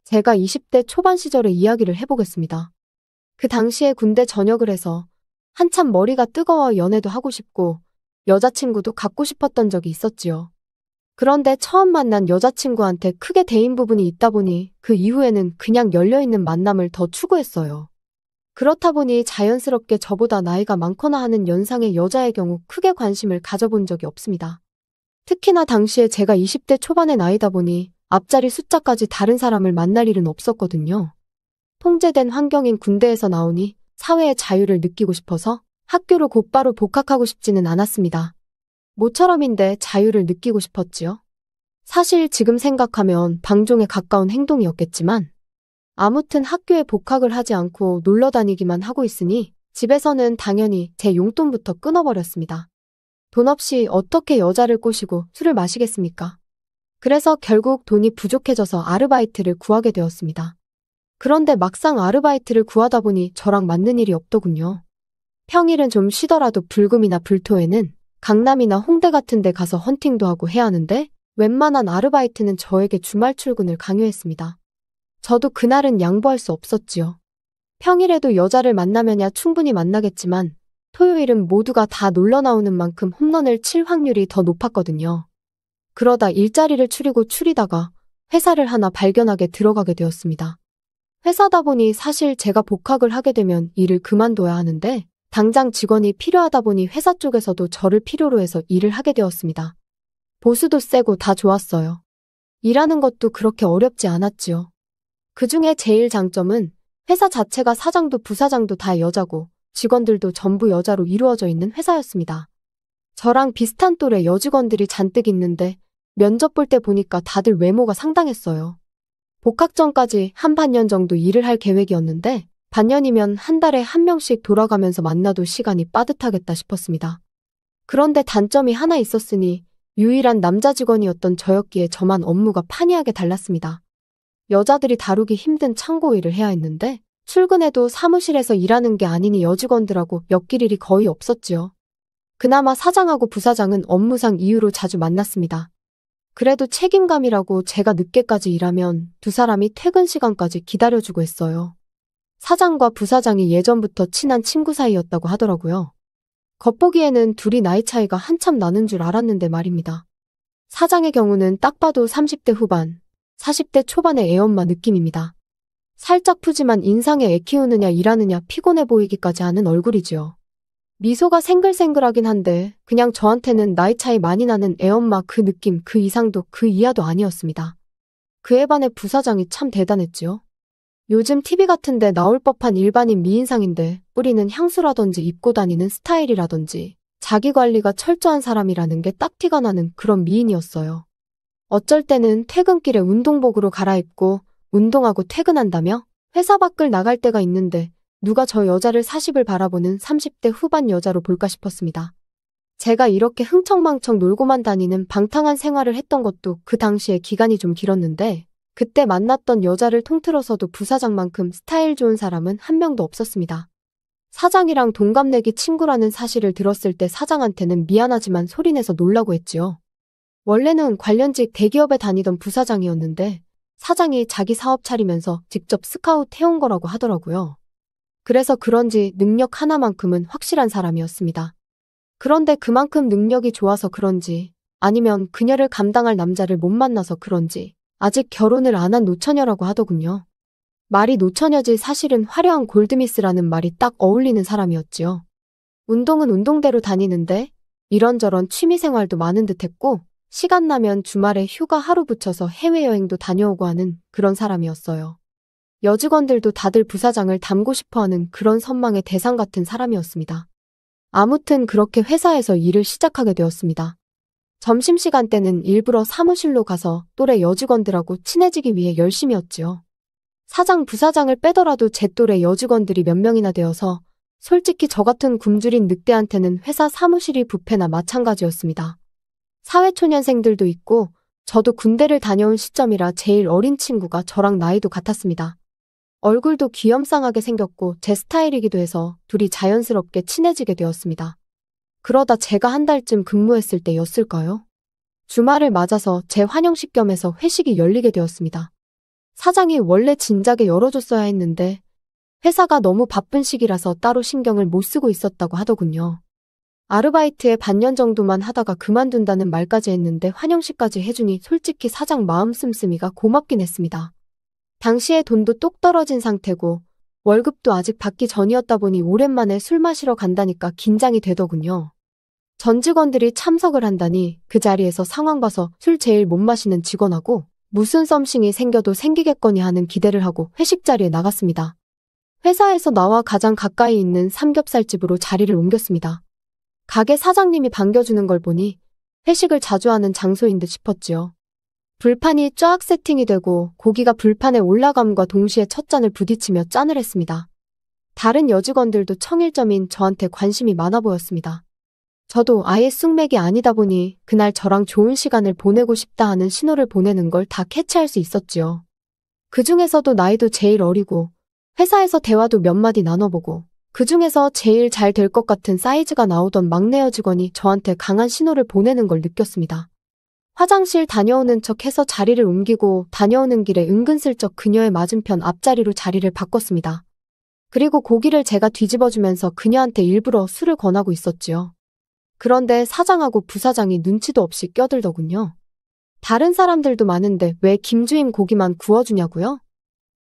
제가 20대 초반 시절의 이야기를 해보겠습니다. 그 당시에 군대 전역을 해서 한참 머리가 뜨거워 연애도 하고 싶고 여자친구도 갖고 싶었던 적이 있었지요. 그런데 처음 만난 여자친구한테 크게 대인 부분이 있다 보니 그 이후에는 그냥 열려있는 만남을 더 추구했어요. 그렇다 보니 자연스럽게 저보다 나이가 많거나 하는 연상의 여자의 경우 크게 관심을 가져본 적이 없습니다. 특히나 당시에 제가 20대 초반의 나이다 보니 앞자리 숫자까지 다른 사람을 만날 일은 없었거든요. 통제된 환경인 군대에서 나오니 사회의 자유를 느끼고 싶어서 학교로 곧바로 복학하고 싶지는 않았습니다. 모처럼인데 자유를 느끼고 싶었지요. 사실 지금 생각하면 방종에 가까운 행동이었겠지만 아무튼 학교에 복학을 하지 않고 놀러 다니기만 하고 있으니 집에서는 당연히 제 용돈부터 끊어버렸습니다. 돈 없이 어떻게 여자를 꼬시고 술을 마시겠습니까? 그래서 결국 돈이 부족해져서 아르바이트를 구하게 되었습니다. 그런데 막상 아르바이트를 구하다 보니 저랑 맞는 일이 없더군요. 평일은 좀 쉬더라도 불금이나 불토에는 강남이나 홍대 같은 데 가서 헌팅도 하고 해야 하는데 웬만한 아르바이트는 저에게 주말 출근을 강요했습니다. 저도 그날은 양보할 수 없었지요. 평일에도 여자를 만나면야 충분히 만나겠지만 토요일은 모두가 다 놀러 나오는 만큼 홈런을 칠 확률이 더 높았거든요. 그러다 일자리를 추리다가 회사를 하나 발견하게 들어가게 되었습니다. 회사다 보니 사실 제가 복학을 하게 되면 일을 그만둬야 하는데 당장 직원이 필요하다 보니 회사 쪽에서도 저를 필요로 해서 일을 하게 되었습니다. 보수도 세고 다 좋았어요. 일하는 것도 그렇게 어렵지 않았지요. 그중에 제일 장점은 회사 자체가 사장도 부사장도 다 여자고 직원들도 전부 여자로 이루어져 있는 회사였습니다. 저랑 비슷한 또래 여직원들이 잔뜩 있는데 면접 볼 때 보니까 다들 외모가 상당했어요. 복학 전까지 한 반년 정도 일을 할 계획이었는데 반년이면 한 달에 한 명씩 돌아가면서 만나도 시간이 빠듯하겠다 싶었습니다. 그런데 단점이 하나 있었으니 유일한 남자 직원이었던 저였기에 저만 업무가 판이하게 달랐습니다. 여자들이 다루기 힘든 창고 일을 해야 했는데 출근해도 사무실에서 일하는 게 아니니 여직원들하고 엮일 일이 거의 없었지요. 그나마 사장하고 부사장은 업무상 이유로 자주 만났습니다. 그래도 책임감이라고 제가 늦게까지 일하면 두 사람이 퇴근 시간까지 기다려주고 했어요. 사장과 부사장이 예전부터 친한 친구 사이였다고 하더라고요. 겉보기에는 둘이 나이 차이가 한참 나는 줄 알았는데 말입니다. 사장의 경우는 딱 봐도 30대 후반, 40대 초반의 애엄마 느낌입니다. 살짝 푸지만 인상에 애 키우느냐 일하느냐 피곤해 보이기까지 하는 얼굴이지요. 미소가 생글생글하긴 한데 그냥 저한테는 나이 차이 많이 나는 애엄마 그 느낌 그 이상도 그 이하도 아니었습니다. 그에 반해 부사장이 참 대단했지요. 요즘 TV 같은 데 나올 법한 일반인 미인상인데 뿌리는 향수라든지 입고 다니는 스타일이라든지 자기 관리가 철저한 사람이라는 게 딱 티가 나는 그런 미인이었어요. 어쩔 때는 퇴근길에 운동복으로 갈아입고 운동하고 퇴근한다며 회사 밖을 나갈 때가 있는데 누가 저 여자를 40을 바라보는 30대 후반 여자로 볼까 싶었습니다. 제가 이렇게 흥청망청 놀고만 다니는 방탕한 생활을 했던 것도 그 당시에 기간이 좀 길었는데 그때 만났던 여자를 통틀어서도 부사장만큼 스타일 좋은 사람은 한 명도 없었습니다. 사장이랑 동갑내기 친구라는 사실을 들었을 때 사장한테는 미안하지만 소리내서 놀라고 했지요. 원래는 관련직 대기업에 다니던 부사장이었는데 사장이 자기 사업 차리면서 직접 스카우트 해온 거라고 하더라고요. 그래서 그런지 능력 하나만큼은 확실한 사람이었습니다. 그런데 그만큼 능력이 좋아서 그런지 아니면 그녀를 감당할 남자를 못 만나서 그런지 아직 결혼을 안 한 노처녀라고 하더군요. 말이 노처녀지 사실은 화려한 골드미스라는 말이 딱 어울리는 사람이었지요. 운동은 운동대로 다니는데 이런저런 취미생활도 많은 듯했고 시간 나면 주말에 휴가 하루 붙여서 해외여행도 다녀오고 하는 그런 사람이었어요. 여직원들도 다들 부사장을 닮고 싶어하는 그런 선망의 대상 같은 사람이었습니다. 아무튼 그렇게 회사에서 일을 시작하게 되었습니다. 점심시간 때는 일부러 사무실로 가서 또래 여직원들하고 친해지기 위해 열심히 했지요. 사장, 부사장을 빼더라도 제 또래 여직원들이 몇 명이나 되어서 솔직히 저 같은 굶주린 늑대한테는 회사 사무실이 뷔페나 마찬가지였습니다. 사회초년생들도 있고 저도 군대를 다녀온 시점이라 제일 어린 친구가 저랑 나이도 같았습니다. 얼굴도 귀염쌍하게 생겼고 제 스타일이기도 해서 둘이 자연스럽게 친해지게 되었습니다. 그러다 제가 한 달쯤 근무했을 때였을까요? 주말을 맞아서 제 환영식 겸해서 회식이 열리게 되었습니다. 사장이 원래 진작에 열어줬어야 했는데 회사가 너무 바쁜 시기라서 따로 신경을 못 쓰고 있었다고 하더군요. 아르바이트에 반년 정도만 하다가 그만둔다는 말까지 했는데 환영식까지 해주니 솔직히 사장 마음 씀씀이가 고맙긴 했습니다. 당시에 돈도 똑 떨어진 상태고 월급도 아직 받기 전이었다 보니 오랜만에 술 마시러 간다니까 긴장이 되더군요. 전 직원들이 참석을 한다니 그 자리에서 상황 봐서 술 제일 못 마시는 직원하고 무슨 썸씽이 생겨도 생기겠거니 하는 기대를 하고 회식 자리에 나갔습니다. 회사에서 나와 가장 가까이 있는 삼겹살집으로 자리를 옮겼습니다. 가게 사장님이 반겨주는 걸 보니 회식을 자주 하는 장소인 듯 싶었지요. 불판이 쫙 세팅이 되고 고기가 불판에 올라감과 동시에 첫 잔을 부딪히며 짠을 했습니다. 다른 여직원들도 청일점인 저한테 관심이 많아 보였습니다. 저도 아예 쑥맥이 아니다 보니 그날 저랑 좋은 시간을 보내고 싶다 하는 신호를 보내는 걸 다 캐치할 수 있었지요. 그 중에서도 나이도 제일 어리고 회사에서 대화도 몇 마디 나눠보고 그 중에서 제일 잘 될 것 같은 사이즈가 나오던 막내 여직원이 저한테 강한 신호를 보내는 걸 느꼈습니다. 화장실 다녀오는 척 해서 자리를 옮기고 다녀오는 길에 은근슬쩍 그녀의 맞은편 앞자리로 자리를 바꿨습니다. 그리고 고기를 제가 뒤집어주면서 그녀한테 일부러 술을 권하고 있었지요. 그런데 사장하고 부사장이 눈치도 없이 껴들더군요. 다른 사람들도 많은데 왜 김주임 고기만 구워주냐고요?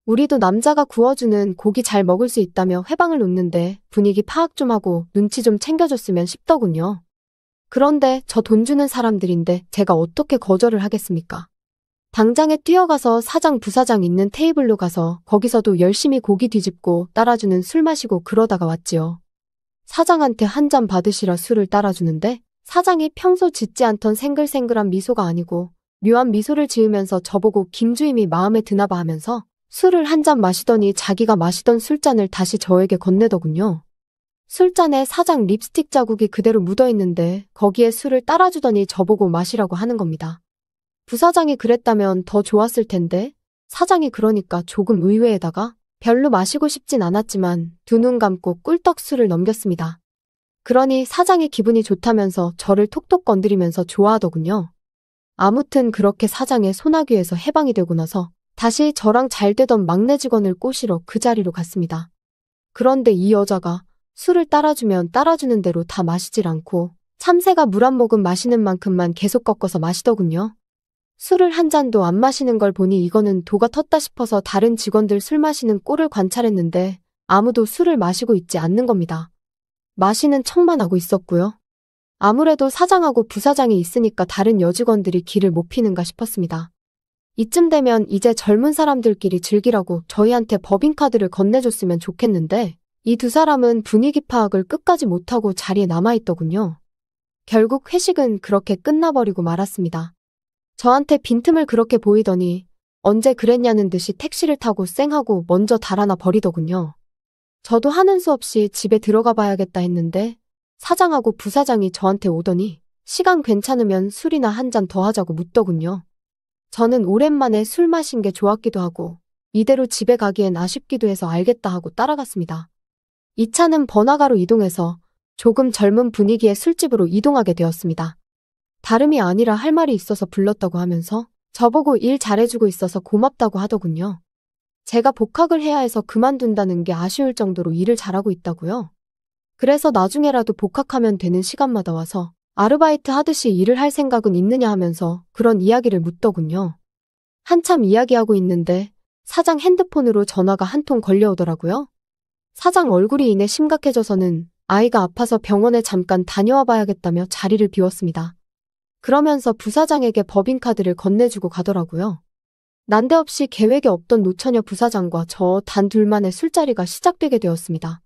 우리도 남자가 구워주는 고기 잘 먹을 수 있다며 회방을 놓는데 분위기 파악 좀 하고 눈치 좀 챙겨줬으면 싶더군요. 그런데 저 돈 주는 사람들인데 제가 어떻게 거절을 하겠습니까? 당장에 뛰어가서 사장 부사장 있는 테이블로 가서 거기서도 열심히 고기 뒤집고 따라주는 술 마시고 그러다가 왔지요. 사장한테 한 잔 받으시라 술을 따라주는데 사장이 평소 짓지 않던 생글생글한 미소가 아니고 묘한 미소를 지으면서 저보고 김주임이 마음에 드나봐 하면서 술을 한 잔 마시더니 자기가 마시던 술잔을 다시 저에게 건네더군요. 술잔에 사장 립스틱 자국이 그대로 묻어있는데 거기에 술을 따라주더니 저보고 마시라고 하는 겁니다. 부사장이 그랬다면 더 좋았을 텐데 사장이 그러니까 조금 의외에다가 별로 마시고 싶진 않았지만 두 눈 감고 꿀떡 술을 넘겼습니다. 그러니 사장이 기분이 좋다면서 저를 톡톡 건드리면서 좋아하더군요. 아무튼 그렇게 사장의 소나귀에서 해방이 되고 나서 다시 저랑 잘 되던 막내 직원을 꼬시러 그 자리로 갔습니다. 그런데 이 여자가 술을 따라주면 따라주는 대로 다 마시질 않고 참새가 물 한 모금 마시는 만큼만 계속 꺾어서 마시더군요. 술을 한 잔도 안 마시는 걸 보니 이거는 도가 텄다 싶어서 다른 직원들 술 마시는 꼴을 관찰했는데 아무도 술을 마시고 있지 않는 겁니다. 마시는 척만 하고 있었고요. 아무래도 사장하고 부사장이 있으니까 다른 여직원들이 기를 못 피는가 싶었습니다. 이쯤 되면 이제 젊은 사람들끼리 즐기라고 저희한테 법인카드를 건네줬으면 좋겠는데 이 두 사람은 분위기 파악을 끝까지 못하고 자리에 남아있더군요. 결국 회식은 그렇게 끝나버리고 말았습니다. 저한테 빈틈을 그렇게 보이더니 언제 그랬냐는 듯이 택시를 타고 쌩하고 먼저 달아나 버리더군요. 저도 하는 수 없이 집에 들어가 봐야겠다 했는데 사장하고 부사장이 저한테 오더니 시간 괜찮으면 술이나 한 잔 더 하자고 묻더군요. 저는 오랜만에 술 마신 게 좋았기도 하고 이대로 집에 가기엔 아쉽기도 해서 알겠다 하고 따라갔습니다. 이 차는 번화가로 이동해서 조금 젊은 분위기의 술집으로 이동하게 되었습니다. 다름이 아니라 할 말이 있어서 불렀다고 하면서 저보고 일 잘해주고 있어서 고맙다고 하더군요. 제가 복학을 해야 해서 그만둔다는 게 아쉬울 정도로 일을 잘하고 있다고요. 그래서 나중에라도 복학하면 되는 시간마다 와서 아르바이트 하듯이 일을 할 생각은 있느냐 하면서 그런 이야기를 묻더군요. 한참 이야기하고 있는데 사장 핸드폰으로 전화가 한 통 걸려오더라고요. 사장 얼굴이 이내 심각해져서는 아이가 아파서 병원에 잠깐 다녀와 봐야겠다며 자리를 비웠습니다. 그러면서 부사장에게 법인카드를 건네주고 가더라고요. 난데없이 계획에 없던 노처녀 부사장과 저 단 둘만의 술자리가 시작되게 되었습니다.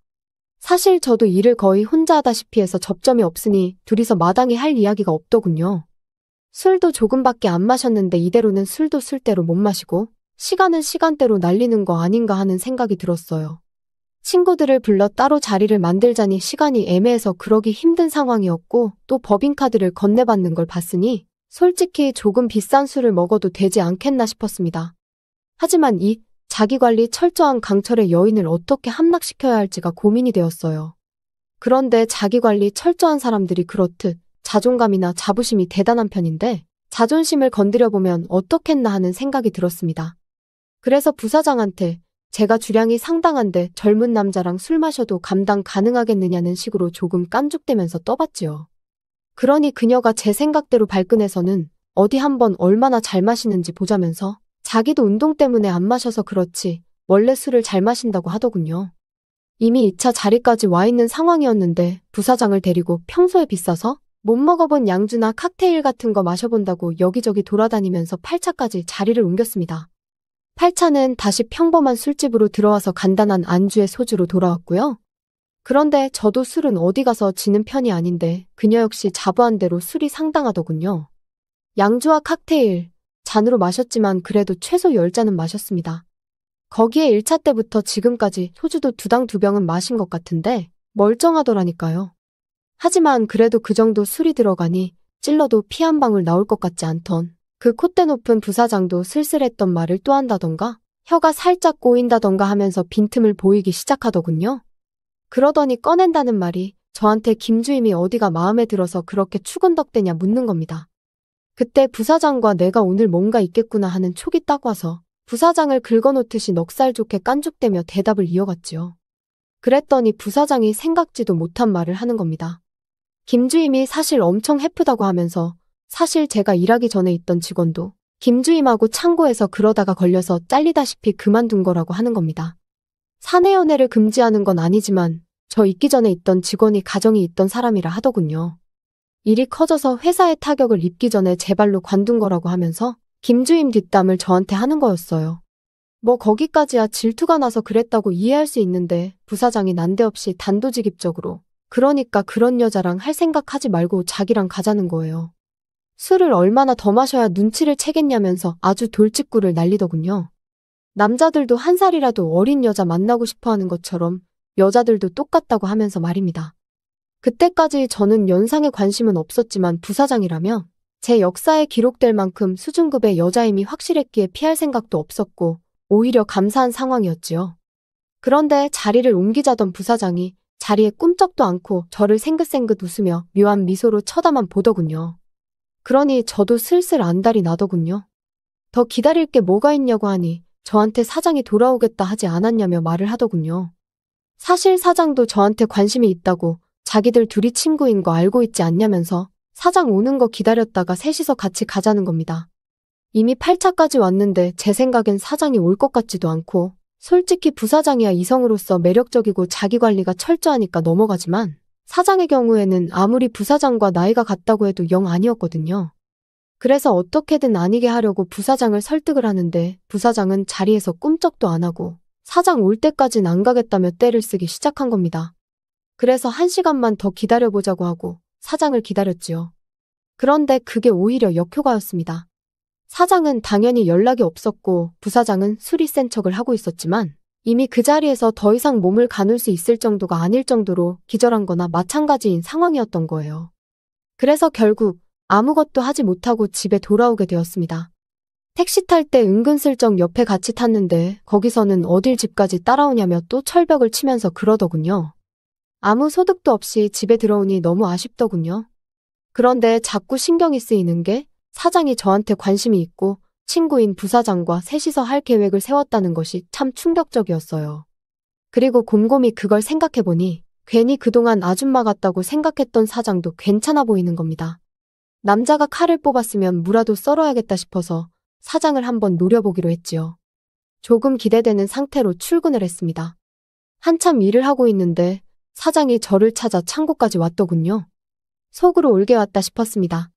사실 저도 일을 거의 혼자 하다시피 해서 접점이 없으니 둘이서 마땅히 할 이야기가 없더군요. 술도 조금밖에 안 마셨는데 이대로는 술도 술대로 못 마시고 시간은 시간대로 날리는 거 아닌가 하는 생각이 들었어요. 친구들을 불러 따로 자리를 만들자니 시간이 애매해서 그러기 힘든 상황이었고 또 법인카드를 건네받는 걸 봤으니 솔직히 조금 비싼 술을 먹어도 되지 않겠나 싶었습니다. 하지만 이 자기관리 철저한 강철의 여인을 어떻게 함락시켜야 할지가 고민이 되었어요. 그런데 자기관리 철저한 사람들이 그렇듯 자존감이나 자부심이 대단한 편인데 자존심을 건드려보면 어떻겠나 하는 생각이 들었습니다. 그래서 부사장한테 제가 주량이 상당한데 젊은 남자랑 술 마셔도 감당 가능하겠느냐는 식으로 조금 깐죽대면서 떠봤지요. 그러니 그녀가 제 생각대로 발끈해서는 어디 한번 얼마나 잘 마시는지 보자면서 자기도 운동 때문에 안 마셔서 그렇지 원래 술을 잘 마신다고 하더군요. 이미 2차 자리까지 와 있는 상황이었는데 부사장을 데리고 평소에 비싸서 못 먹어본 양주나 칵테일 같은 거 마셔본다고 여기저기 돌아다니면서 8차까지 자리를 옮겼습니다. 8차는 다시 평범한 술집으로 들어와서 간단한 안주에 소주로 돌아왔고요. 그런데 저도 술은 어디 가서 지는 편이 아닌데 그녀 역시 자부한 대로 술이 상당하더군요. 양주와 칵테일, 잔으로 마셨지만 그래도 최소 10잔은 마셨습니다. 거기에 1차 때부터 지금까지 소주도 2당 2병은 마신 것 같은데 멀쩡하더라니까요. 하지만 그래도 그 정도 술이 들어가니 찔러도 피 한 방울 나올 것 같지 않던 그 콧대 높은 부사장도 쓸쓸했던 말을 또 한다던가 혀가 살짝 꼬인다던가 하면서 빈틈을 보이기 시작하더군요. 그러더니 꺼낸다는 말이 저한테 김주임이 어디가 마음에 들어서 그렇게 추근덕대냐 묻는 겁니다. 그때 부사장과 내가 오늘 뭔가 있겠구나 하는 촉이 딱 와서 부사장을 긁어놓듯이 넉살 좋게 깐죽대며 대답을 이어갔지요. 그랬더니 부사장이 생각지도 못한 말을 하는 겁니다. 김주임이 사실 엄청 해프다고 하면서 사실 제가 일하기 전에 있던 직원도 김주임하고 창고에서 그러다가 걸려서 잘리다시피 그만둔 거라고 하는 겁니다. 사내 연애를 금지하는 건 아니지만 저 있기 전에 있던 직원이 가정이 있던 사람이라 하더군요. 일이 커져서 회사에 타격을 입기 전에 제 발로 관둔 거라고 하면서 김주임 뒷담을 저한테 하는 거였어요. 뭐 거기까지야 질투가 나서 그랬다고 이해할 수 있는데 부사장이 난데없이 단도직입적으로 그러니까 그런 여자랑 할 생각하지 말고 자기랑 가자는 거예요. 술을 얼마나 더 마셔야 눈치를 채겠냐면서 아주 돌직구를 날리더군요. 남자들도 한 살이라도 어린 여자 만나고 싶어하는 것처럼 여자들도 똑같다고 하면서 말입니다. 그때까지 저는 연상에 관심은 없었지만 부사장이라며 제 역사에 기록될 만큼 수준급의 여자임이 확실했기에 피할 생각도 없었고 오히려 감사한 상황이었지요. 그런데 자리를 옮기자던 부사장이 자리에 꿈쩍도 않고 저를 생긋생긋 웃으며 묘한 미소로 쳐다만 보더군요. 그러니 저도 슬슬 안달이 나더군요. 더 기다릴 게 뭐가 있냐고 하니 저한테 사장이 돌아오겠다 하지 않았냐며 말을 하더군요. 사실 사장도 저한테 관심이 있다고 자기들 둘이 친구인 거 알고 있지 않냐면서 사장 오는 거 기다렸다가 셋이서 같이 가자는 겁니다. 이미 8차까지 왔는데 제 생각엔 사장이 올 것 같지도 않고 솔직히 부사장이야 이성으로서 매력적이고 자기관리가 철저하니까 넘어가지만 사장의 경우에는 아무리 부사장과 나이가 같다고 해도 영 아니었거든요. 그래서 어떻게든 아니게 하려고 부사장을 설득을 하는데 부사장은 자리에서 꿈쩍도 안 하고 사장 올 때까진 안 가겠다며 떼를 쓰기 시작한 겁니다. 그래서 1시간만 더 기다려보자고 하고 사장을 기다렸지요. 그런데 그게 오히려 역효과였습니다. 사장은 당연히 연락이 없었고 부사장은 술이 센 척을 하고 있었지만 이미 그 자리에서 더 이상 몸을 가눌 수 있을 정도가 아닐 정도로 기절한 거나 마찬가지인 상황이었던 거예요. 그래서 결국 아무것도 하지 못하고 집에 돌아오게 되었습니다. 택시 탈 때 은근슬쩍 옆에 같이 탔는데 거기서는 어딜 집까지 따라오냐며 또 철벽을 치면서 그러더군요. 아무 소득도 없이 집에 들어오니 너무 아쉽더군요. 그런데 자꾸 신경이 쓰이는 게 사장이 저한테 관심이 있고 친구인 부사장과 셋이서 할 계획을 세웠다는 것이 참 충격적이었어요. 그리고 곰곰이 그걸 생각해보니 괜히 그동안 아줌마 같다고 생각했던 사장도 괜찮아 보이는 겁니다. 남자가 칼을 뽑았으면 무라도 썰어야겠다 싶어서 사장을 한번 노려보기로 했지요. 조금 기대되는 상태로 출근을 했습니다. 한참 일을 하고 있는데 사장이 저를 찾아 창고까지 왔더군요. 속으로 올게 왔다 싶었습니다.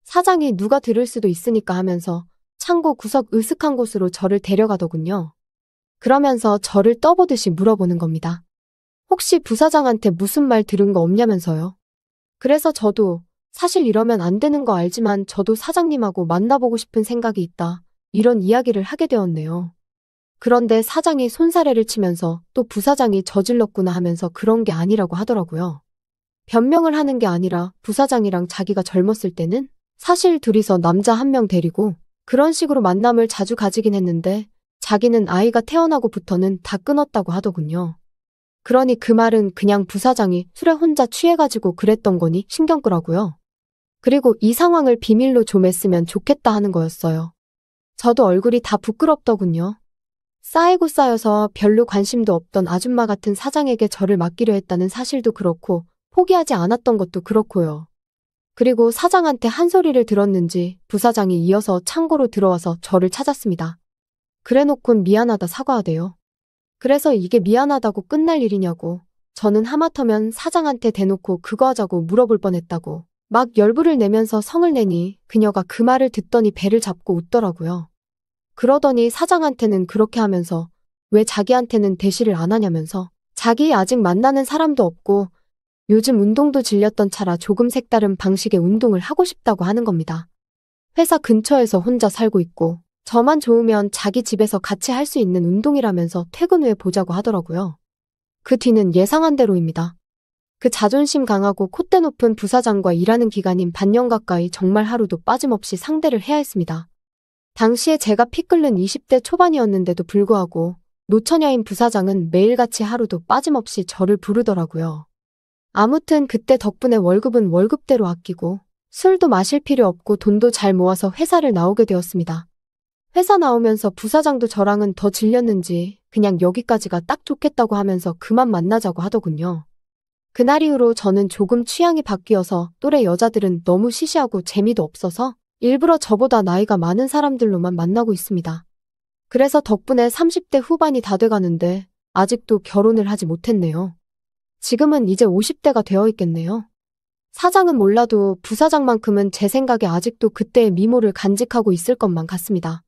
사장이 누가 들을 수도 있으니까 하면서 창고 구석 으슥한 곳으로 저를 데려가더군요. 그러면서 저를 떠보듯이 물어보는 겁니다. 혹시 부사장한테 무슨 말 들은 거 없냐면서요. 그래서 저도 사실 이러면 안 되는 거 알지만 저도 사장님하고 만나보고 싶은 생각이 있다. 이런 이야기를 하게 되었네요. 그런데 사장이 손사래를 치면서 또 부사장이 저질렀구나 하면서 그런 게 아니라고 하더라고요. 변명을 하는 게 아니라 부사장이랑 자기가 젊었을 때는 사실 둘이서 남자 한 명 데리고 그런 식으로 만남을 자주 가지긴 했는데 자기는 아이가 태어나고부터는 다 끊었다고 하더군요. 그러니 그 말은 그냥 부사장이 술에 혼자 취해가지고 그랬던 거니 신경 끄라고요. 그리고 이 상황을 비밀로 좀 했으면 좋겠다 하는 거였어요. 저도 얼굴이 다 부끄럽더군요. 쌓이고 쌓여서 별로 관심도 없던 아줌마 같은 사장에게 저를 맡기려 했다는 사실도 그렇고 포기하지 않았던 것도 그렇고요. 그리고 사장한테 한 소리를 들었는지 부사장이 이어서 창고로 들어와서 저를 찾았습니다. 그래놓곤 미안하다 사과하대요. 그래서 이게 미안하다고 끝날 일이냐고. 저는 하마터면 사장한테 대놓고 그거 하자고 물어볼 뻔했다고 막 열불을 내면서 성을 내니 그녀가 그 말을 듣더니 배를 잡고 웃더라고요. 그러더니 사장한테는 그렇게 하면서 왜 자기한테는 대시를 안 하냐면서 자기 아직 만나는 사람도 없고 요즘 운동도 질렸던 차라 조금 색다른 방식의 운동을 하고 싶다고 하는 겁니다. 회사 근처에서 혼자 살고 있고 저만 좋으면 자기 집에서 같이 할 수 있는 운동이라면서 퇴근 후에 보자고 하더라고요. 그 뒤는 예상한 대로입니다. 그 자존심 강하고 콧대 높은 부사장과 일하는 기간인 반년 가까이 정말 하루도 빠짐없이 상대를 해야 했습니다. 당시에 제가 피 끓는 20대 초반이었는데도 불구하고 노처녀인 부사장은 매일같이 하루도 빠짐없이 저를 부르더라고요. 아무튼 그때 덕분에 월급은 월급대로 아끼고 술도 마실 필요 없고 돈도 잘 모아서 회사를 나오게 되었습니다. 회사 나오면서 부사장도 저랑은 더 질렸는지 그냥 여기까지가 딱 좋겠다고 하면서 그만 만나자고 하더군요. 그날 이후로 저는 조금 취향이 바뀌어서 또래 여자들은 너무 시시하고 재미도 없어서 일부러 저보다 나이가 많은 사람들로만 만나고 있습니다. 그래서 덕분에 30대 후반이 다 돼가는데 아직도 결혼을 하지 못했네요. 지금은 이제 50대가 되어 있겠네요. 사장은 몰라도 부사장만큼은 제 생각에 아직도 그때의 미모를 간직하고 있을 것만 같습니다.